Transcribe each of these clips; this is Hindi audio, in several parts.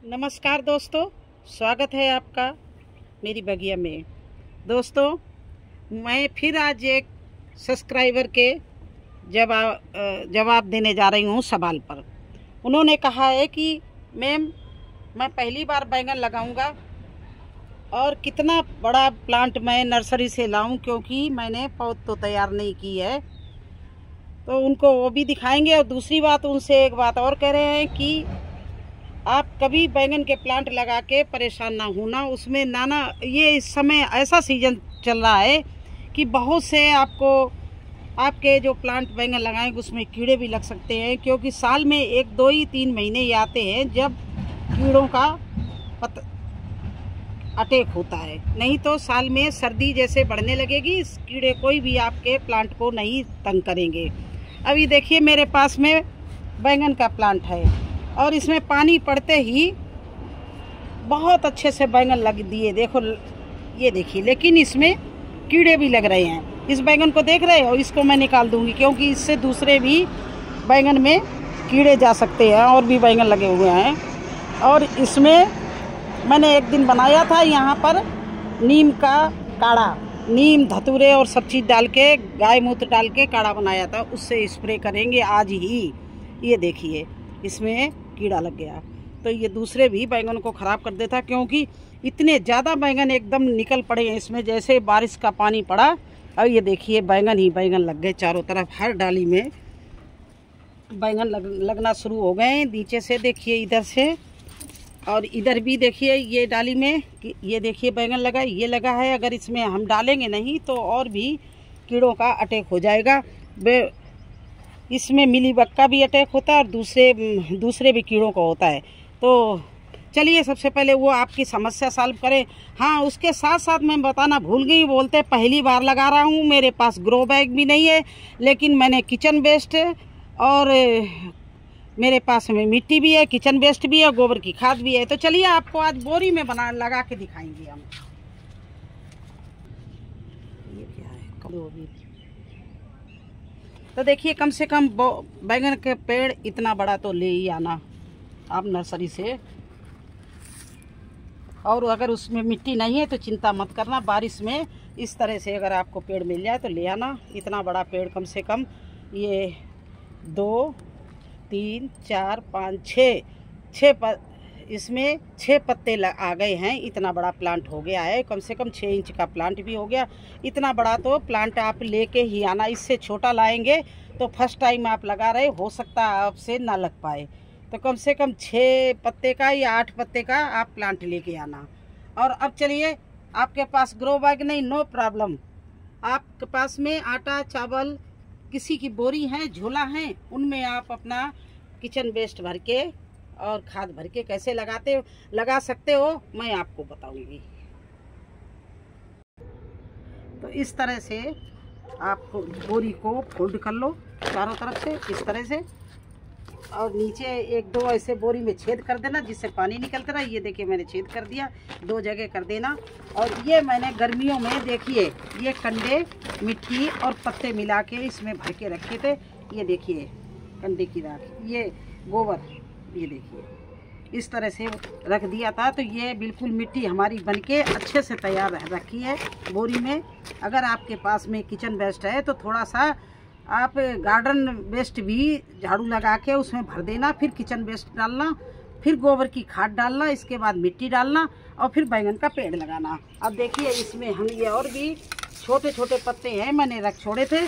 नमस्कार दोस्तों, स्वागत है आपका मेरी बगिया में। दोस्तों, मैं फिर आज एक सब्सक्राइबर के जवाब देने जा रही हूँ सवाल पर। उन्होंने कहा है कि मैम, मैं पहली बार बैंगन लगाऊंगा और कितना बड़ा प्लांट मैं नर्सरी से लाऊं, क्योंकि मैंने पौध तो तैयार नहीं की है। तो उनको वो भी दिखाएंगे। और दूसरी बात, उनसे एक बात और कह रहे हैं कि आप कभी बैंगन के प्लांट लगा के परेशान ना होना। उसमें नाना, ये इस समय ऐसा सीजन चल रहा है कि बहुत से आपके जो प्लांट बैंगन लगाएंगे उसमें कीड़े भी लग सकते हैं, क्योंकि साल में 1, 2 ही 3 महीने ही आते हैं जब कीड़ों का अटैक होता है। नहीं तो साल में सर्दी जैसे बढ़ने लगेगी, इस कीड़े कोई भी आपके प्लांट को नहीं तंग करेंगे। अभी देखिए, मेरे पास में बैंगन का प्लांट है और इसमें पानी पड़ते ही बहुत अच्छे से बैंगन लग दिए। देखो, ये देखिए, लेकिन इसमें कीड़े भी लग रहे हैं। इस बैंगन को देख रहे हो, इसको मैं निकाल दूंगी, क्योंकि इससे दूसरे भी बैंगन में कीड़े जा सकते हैं। और भी बैंगन लगे हुए हैं। और इसमें मैंने एक दिन बनाया था यहाँ पर नीम का काढ़ा, नीम धतूरे और सब चीज़ डाल के, गाय मूत्र डाल के काढ़ा बनाया था। उससे स्प्रे करेंगे आज ही। ये देखिए, इसमें कीड़ा लग गया तो ये दूसरे भी बैंगन को ख़राब कर देता, क्योंकि इतने ज़्यादा बैंगन एकदम निकल पड़े हैं इसमें, जैसे बारिश का पानी पड़ा। और ये देखिए, बैंगन ही बैंगन लग गए चारों तरफ। हर डाली में बैंगन लगना शुरू हो गए। नीचे से देखिए, इधर से और इधर भी देखिए, ये डाली में ये देखिए बैंगन लगा, ये लगा है। अगर इसमें हम डालेंगे नहीं तो और भी कीड़ों का अटैक हो जाएगा। इसमें मिलीबग का भी अटैक होता है और दूसरे भी कीड़ों का होता है। तो चलिए, सबसे पहले वो आपकी समस्या सॉल्व करें। हाँ, उसके साथ साथ मैं बताना भूल गई, बोलते पहली बार लगा रहा हूँ, मेरे पास ग्रो बैग भी नहीं है, लेकिन मैंने किचन वेस्ट और मेरे पास में मिट्टी भी है, किचन वेस्ट भी है, गोबर की खाद भी है। तो चलिए, आपको आज बोरी में लगा के दिखाएंगे हम। ये क्या है, कद्दू भी। तो देखिए, कम से कम बैंगन के पेड़ इतना बड़ा तो ले ही आना आप नर्सरी से। और अगर उसमें मिट्टी नहीं है तो चिंता मत करना, बारिश में इस तरह से अगर आपको पेड़ मिल जाए तो ले आना। इतना बड़ा पेड़, कम से कम ये 2, 3, 4, 5, 6 इसमें 6 पत्ते आ गए हैं। इतना बड़ा प्लांट हो गया है, कम से कम 6 इंच का प्लांट भी हो गया। इतना बड़ा तो प्लांट आप लेके ही आना। इससे छोटा लाएंगे तो फर्स्ट टाइम आप लगा रहे, हो सकता है आपसे ना लग पाए। तो कम से कम 6 पत्ते का या 8 पत्ते का आप प्लांट लेके आना। और अब चलिए, आपके पास ग्रो बैग नहीं, नो प्रॉब्लम। आपके पास में आटा, चावल, किसी की बोरी है, झोला है, उनमें आप अपना किचन वेस्ट भर के और खाद भर के कैसे लगा सकते हो, मैं आपको बताऊंगी। तो इस तरह से आप बोरी को फोल्ड कर लो चारों तरफ से, इस तरह से। और नीचे 1-2 ऐसे बोरी में छेद कर देना, जिससे पानी निकलता रहा। ये देखिए, मैंने छेद कर दिया, 2 जगह कर देना। और ये मैंने गर्मियों में, देखिए, ये कंडे, मिट्टी और पत्ते मिला के इसमें भर के रखे थे। ये देखिए, कंडे की राख, ये गोबर, ये देखिए, इस तरह से रख दिया था। तो ये बिल्कुल मिट्टी हमारी बनके अच्छे से तैयार रखी है बोरी में। अगर आपके पास में किचन वेस्ट है तो थोड़ा सा आप गार्डन वेस्ट भी झाड़ू लगा के उसमें भर देना, फिर किचन वेस्ट डालना, फिर गोबर की खाद डालना, इसके बाद मिट्टी डालना और फिर बैंगन का पेड़ लगाना। अब देखिए, इसमें हम ये और भी छोटे छोटे पत्ते हैं, मैंने रख छोड़े थे।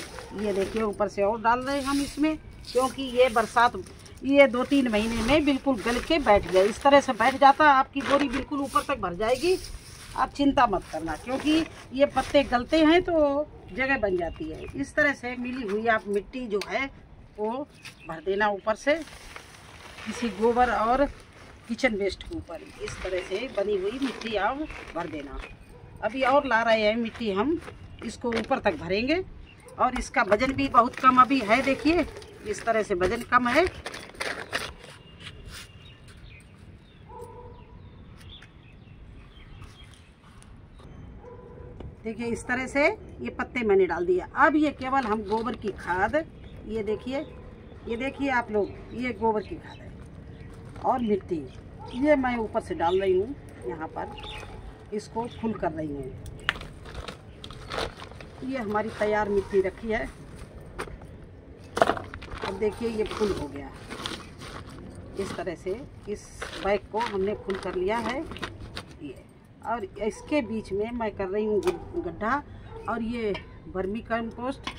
ये देखिए, ऊपर से और डाल रहे हैं हम इसमें, क्योंकि ये बरसात, ये 2-3 महीने में बिल्कुल गल के बैठ गए। इस तरह से बैठ जाता, आपकी बोरी बिल्कुल ऊपर तक भर जाएगी। आप चिंता मत करना, क्योंकि ये पत्ते गलते हैं तो जगह बन जाती है। इस तरह से मिली हुई आप मिट्टी जो है वो भर देना ऊपर से, किसी गोबर और किचन वेस्ट के ऊपर। इस तरह से बनी हुई मिट्टी आप भर देना। अभी और ला रहे हैं मिट्टी हम, इसको ऊपर तक भरेंगे। और इसका वजन भी बहुत कम अभी है, देखिए, इस तरह से वजन कम है। देखिए, इस तरह से ये पत्ते मैंने डाल दिया। अब ये केवल हम गोबर की खाद, ये देखिए आप लोग, ये गोबर की खाद है और मिट्टी, ये मैं ऊपर से डाल रही हूँ, यहाँ पर इसको फुल कर रही हूँ। ये हमारी तैयार मिट्टी रखी है। अब देखिए ये फुल हो गया। इस तरह से इस बैग को हमने फुल कर लिया है ये। और इसके बीच में मैं कर रही हूँ गड्ढा, और ये वर्मी कंपोस्ट,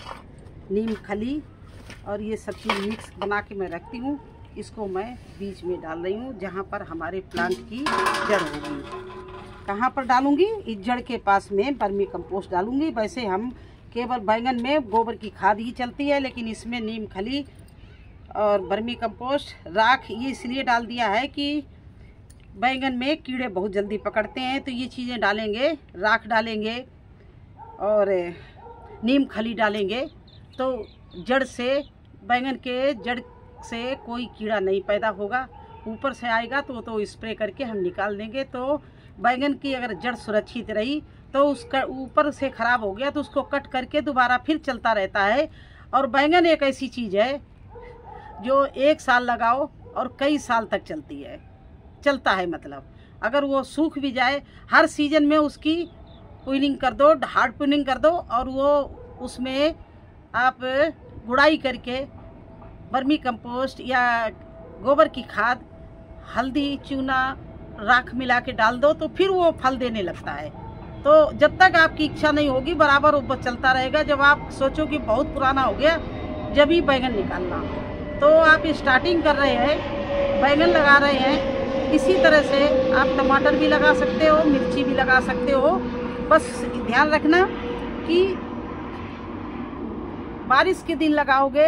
नीम खली और ये सब चीज़ मिक्स बना के मैं रखती हूँ। इसको मैं बीच में डाल रही हूँ जहाँ पर हमारे प्लांट की जड़ होगी। कहाँ पर डालूँगी? इस जड़ के पास में वर्मी कंपोस्ट डालूँगी। वैसे हम केवल बैंगन में गोबर की खाद ही चलती है, लेकिन इसमें नीम खली और वर्मी कंपोस्ट, राख ये इसलिए डाल दिया है कि बैंगन में कीड़े बहुत जल्दी पकड़ते हैं, तो ये चीज़ें डालेंगे, राख डालेंगे और नीम खली डालेंगे तो जड़ से, बैंगन के जड़ से कोई कीड़ा नहीं पैदा होगा। ऊपर से आएगा तो स्प्रे करके हम निकाल देंगे। तो बैंगन की अगर जड़ सुरक्षित रही तो उसका ऊपर से ख़राब हो गया तो उसको कट करके दोबारा फिर चलता रहता है। और बैंगन एक ऐसी चीज़ है जो 1 साल लगाओ और कई साल तक चलता है। मतलब अगर वो सूख भी जाए, हर सीज़न में उसकी प्रूनिंग कर दो, हार्ड प्रूनिंग कर दो, और वो उसमें आप गुड़ाई करके वर्मी कंपोस्ट या गोबर की खाद, हल्दी, चूना, राख मिला के डाल दो तो फिर वो फल देने लगता है। तो जब तक आपकी इच्छा नहीं होगी बराबर वो चलता रहेगा। जब आप सोचो कि बहुत पुराना हो गया, जब ही बैंगन निकालना। तो आप स्टार्टिंग कर रहे हैं, बैंगन लगा रहे हैं, इसी तरह से आप टमाटर भी लगा सकते हो, मिर्ची भी लगा सकते हो। बस ध्यान रखना कि बारिश के दिन लगाओगे,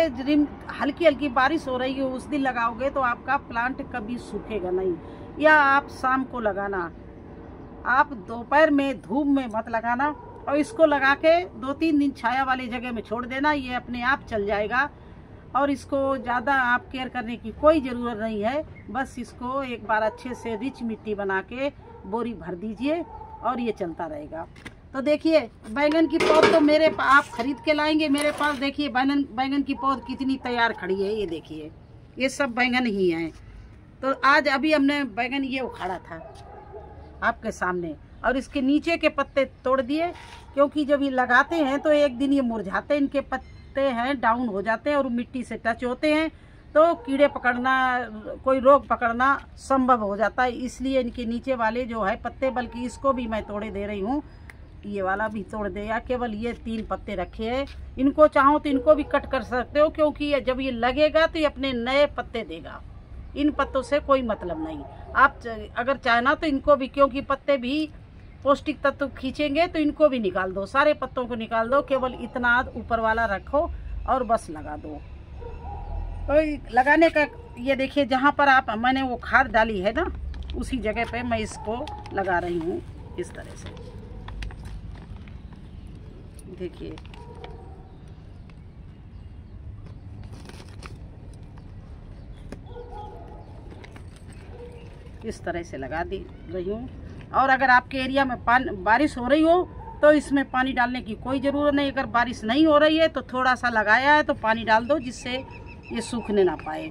हल्की हल्की बारिश हो रही है उस दिन लगाओगे तो आपका प्लांट कभी सूखेगा नहीं। या आप शाम को लगाना, आप दोपहर में धूप में मत लगाना, और इसको लगा के 2-3 दिन छाया वाली जगह में छोड़ देना, ये अपने आप चल जाएगा। और इसको ज़्यादा आप केयर करने की कोई ज़रूरत नहीं है। बस इसको एक बार अच्छे से रिच मिट्टी बना के बोरी भर दीजिए और ये चलता रहेगा। तो देखिए बैंगन की पौध तो आप खरीद के लाएंगे। मेरे पास देखिए बैंगन की पौध कितनी तैयार खड़ी है। ये देखिए ये सब बैंगन ही हैं। तो आज अभी हमने बैंगन ये उखाड़ा था आपके सामने, और इसके नीचे के पत्ते तोड़ दिए, क्योंकि जब ये लगाते हैं तो एक दिन ये मुरझाते हैं, इनके पत्ते हैं डाउन हो जाते हैं और मिट्टी से टच होते हैं तो कीड़े पकड़ना, कोई रोग पकड़ना संभव हो जाता है। इसलिए इनके नीचे वाले जो है पत्ते, बल्कि इसको भी मैं तोड़े दे रही हूँ, ये वाला भी तोड़ दे। या केवल ये 3 पत्ते रखे हैं, इनको चाहो तो इनको भी कट कर सकते हो, क्योंकि जब ये लगेगा तो ये अपने नए पत्ते देगा। इन पत्तों से कोई मतलब नहीं। आप अगर चाहना तो इनको भी, क्योंकि पत्ते भी पौष्टिक तत्व खींचेंगे, तो इनको भी निकाल दो, सारे पत्तों को निकाल दो, केवल इतना ऊपर वाला रखो और बस लगा दो। तो लगाने का ये देखिए, जहाँ पर मैंने वो खाद डाली है ना, उसी जगह पे मैं इसको लगा रही हूँ इस तरह से। देखिए इस तरह से लगा दी रही हूँ। और अगर आपके एरिया में बारिश हो रही हो तो इसमें पानी डालने की कोई ज़रूरत नहीं। अगर बारिश नहीं हो रही है तो थोड़ा सा लगाया है तो पानी डाल दो, जिससे ये सूखने ना पाए।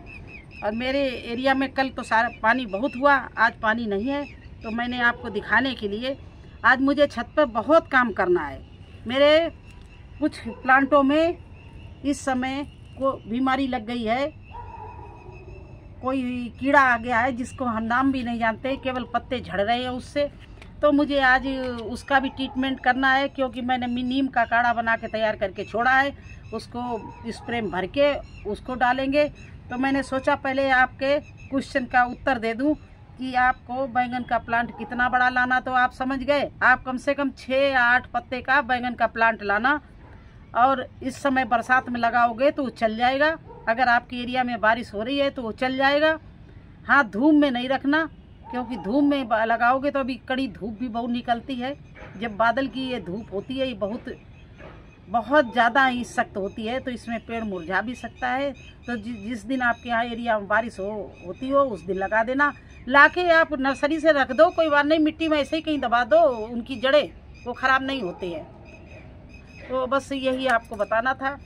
और मेरे एरिया में कल तो सारा पानी बहुत हुआ, आज पानी नहीं है। तो मैंने आपको दिखाने के लिए, आज मुझे छत पर बहुत काम करना है। मेरे कुछ प्लांटों में इस समय को बीमारी लग गई है, कोई कीड़ा आ गया है जिसको हम नाम भी नहीं जानते, केवल पत्ते झड़ रहे हैं उससे। तो मुझे आज उसका भी ट्रीटमेंट करना है, क्योंकि मैंने नीम का काढ़ा बना के तैयार करके छोड़ा है, उसको स्प्रे में भर के उसको डालेंगे। तो मैंने सोचा पहले आपके क्वेश्चन का उत्तर दे दूं कि आपको बैंगन का प्लांट कितना बड़ा लाना। तो आप समझ गए, आप कम से कम 6 या 8 पत्ते का बैंगन का प्लांट लाना, और इस समय बरसात में लगाओगे तो चल जाएगा। अगर आपके एरिया में बारिश हो रही है तो वो चल जाएगा। हाँ, धूप में नहीं रखना, क्योंकि धूप में लगाओगे तो अभी कड़ी धूप भी बहुत निकलती है। जब बादल की ये धूप होती है, ये बहुत ज़्यादा ही सख्त होती है, तो इसमें पेड़ मुरझा भी सकता है। तो जिस दिन आपके यहाँ एरिया में बारिश होती हो उस दिन लगा देना। लाके आप नर्सरी से रख दो, कोई बात नहीं, मिट्टी में ऐसे ही कहीं दबा दो, उनकी जड़ें वो ख़राब नहीं होती है। तो बस यही आपको बताना था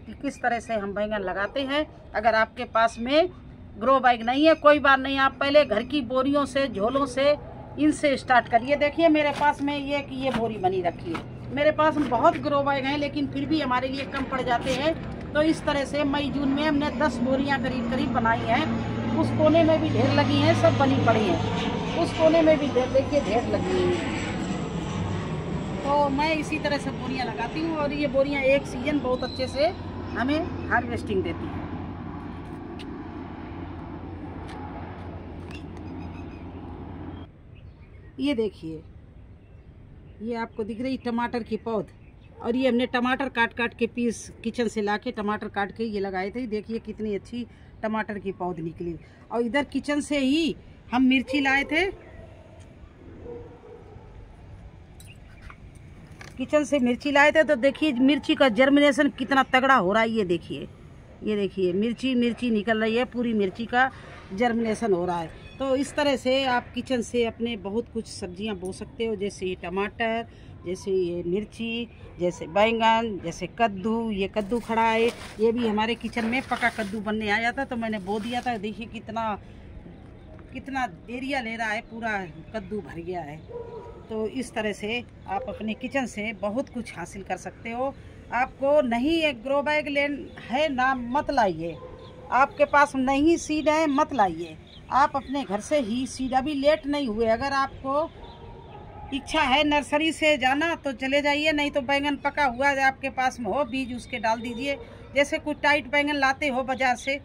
कि किस तरह से हम बैंगन लगाते हैं। अगर आपके पास में ग्रो बैग नहीं है। कोई बात नहीं, आप पहले घर की बोरियों से, झोलों से, इनसे स्टार्ट करिए। देखिए मेरे पास में ये बोरी बनी रखी है। मेरे पास बहुत ग्रो बैग हैं, लेकिन फिर भी हमारे लिए कम पड़ जाते हैं। तो इस तरह से मई जून में हमने 10 बोरियां करीब बनाई हैं। उस कोने में भी ढेर लगी हैं, सब बनी पड़ी हैं। उस कोने में भी देखिए ढेर लगी हैं। तो मैं इसी तरह से बोरियां लगाती हूँ और ये बोरियां एक सीजन बहुत अच्छे से हमें हार्वेस्टिंग देती हैं। ये देखिए, ये आपको दिख रही टमाटर की पौध, और ये हमने टमाटर काट के पीस किचन से लाके टमाटर काट के ये लगाए थे। देखिए कितनी अच्छी टमाटर की पौध निकली। और इधर किचन से ही हम मिर्ची लाए थे, तो देखिए मिर्ची का जर्मिनेशन कितना तगड़ा हो रहा है। ये देखिए मिर्ची निकल रही है, पूरी मिर्ची का जर्मिनेशन हो रहा है। तो इस तरह से आप किचन से अपने बहुत कुछ सब्जियां बो सकते हो, जैसे ये टमाटर, जैसे ये मिर्ची, जैसे बैंगन, जैसे कद्दू। ये कद्दू खड़ा है, ये भी हमारे किचन में पका कद्दू बनने आया था, तो मैंने बो दिया था। देखिए कितना एरिया ले रहा है, पूरा कद्दू भर गया है। तो इस तरह से आप अपने किचन से बहुत कुछ हासिल कर सकते हो। आपको नहीं एक ग्रो बैग है ना, मत लाइए। आपके पास नहीं सीड है, मत लाइए। आप अपने घर से ही सीड, अभी लेट नहीं हुए, अगर आपको इच्छा है नर्सरी से जाना तो चले जाइए, नहीं तो बैंगन पका हुआ आपके पास में हो, बीज उसके डाल दीजिए। जैसे कुछ टाइट बैंगन लाते हो बाजार से,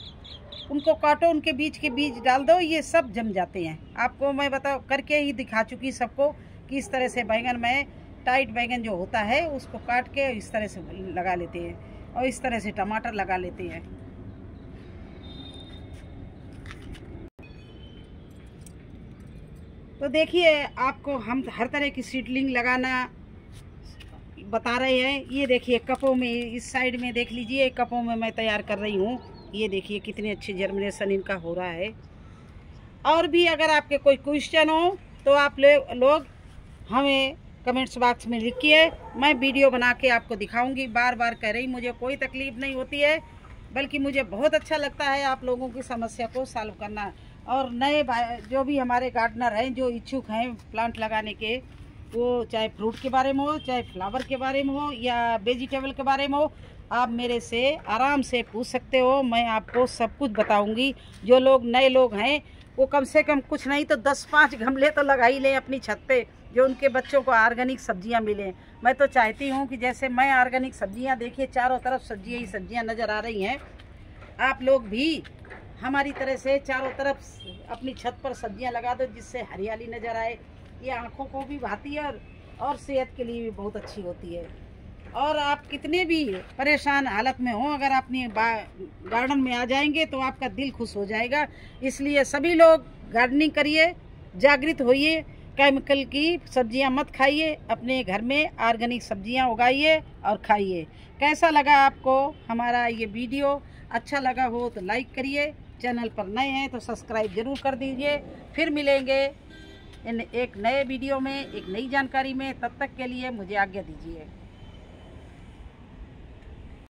उनको काटो, उनके बीच के बीज डाल दो, ये सब जम जाते हैं। आपको मैं करके ही दिखा चुकी सबको कि इस तरह से बैंगन में टाइट बैंगन जो होता है उसको काट के इस तरह से लगा लेते हैं, और इस तरह से टमाटर लगा लेते हैं। तो देखिए आपको हम हर तरह की सीडलिंग लगाना बता रहे हैं। ये देखिए कपों में, इस साइड में देख लीजिए, कपों में मैं तैयार कर रही हूँ। ये देखिए कितने अच्छे जर्मिनेशन इनका हो रहा है। और भी अगर आपके कोई क्वेश्चन हो तो आप लोग हमें कमेंट्स बॉक्स में लिखिए, मैं वीडियो बना के आपको दिखाऊंगी। बार बार कह रही, मुझे कोई तकलीफ नहीं होती है, बल्कि मुझे बहुत अच्छा लगता है आप लोगों की समस्या को सॉल्व करना। और नए जो भी हमारे गार्डनर हैं, जो इच्छुक हैं प्लांट लगाने के, वो चाहे फ्रूट के बारे में हो, चाहे फ्लावर के बारे में हो, या वेजिटेबल के बारे में हो, आप मेरे से आराम से पूछ सकते हो। मैं आपको सब कुछ बताऊंगी। जो लोग नए लोग हैं वो कम से कम कुछ नहीं तो 10-5 गमले तो लगा ही लें अपनी छत पे, जो उनके बच्चों को ऑर्गेनिक सब्जियां मिलें। मैं तो चाहती हूं कि जैसे मैं ऑर्गेनिक सब्जियां, देखिए चारों तरफ सब्जियां ही सब्जियां नज़र आ रही हैं, आप लोग भी हमारी तरह से चारों तरफ अपनी छत पर सब्जियां लगा दो, जिससे हरियाली नज़र आए। ये आँखों को भी भाती है और सेहत के लिए भी बहुत अच्छी होती है। और आप कितने भी परेशान हालत में हो, अगर अपनी गार्डन में आ जाएंगे तो आपका दिल खुश हो जाएगा। इसलिए सभी लोग गार्डनिंग करिए, जागृत होइए, केमिकल की सब्जियां मत खाइए, अपने घर में ऑर्गेनिक सब्जियां उगाइए और खाइए। कैसा लगा आपको हमारा ये वीडियो? अच्छा लगा हो तो लाइक करिए, चैनल पर नए हैं तो सब्सक्राइब जरूर कर दीजिए। फिर मिलेंगे एक नए वीडियो में, एक नई जानकारी में। तब तक के लिए मुझे आज्ञा दीजिए।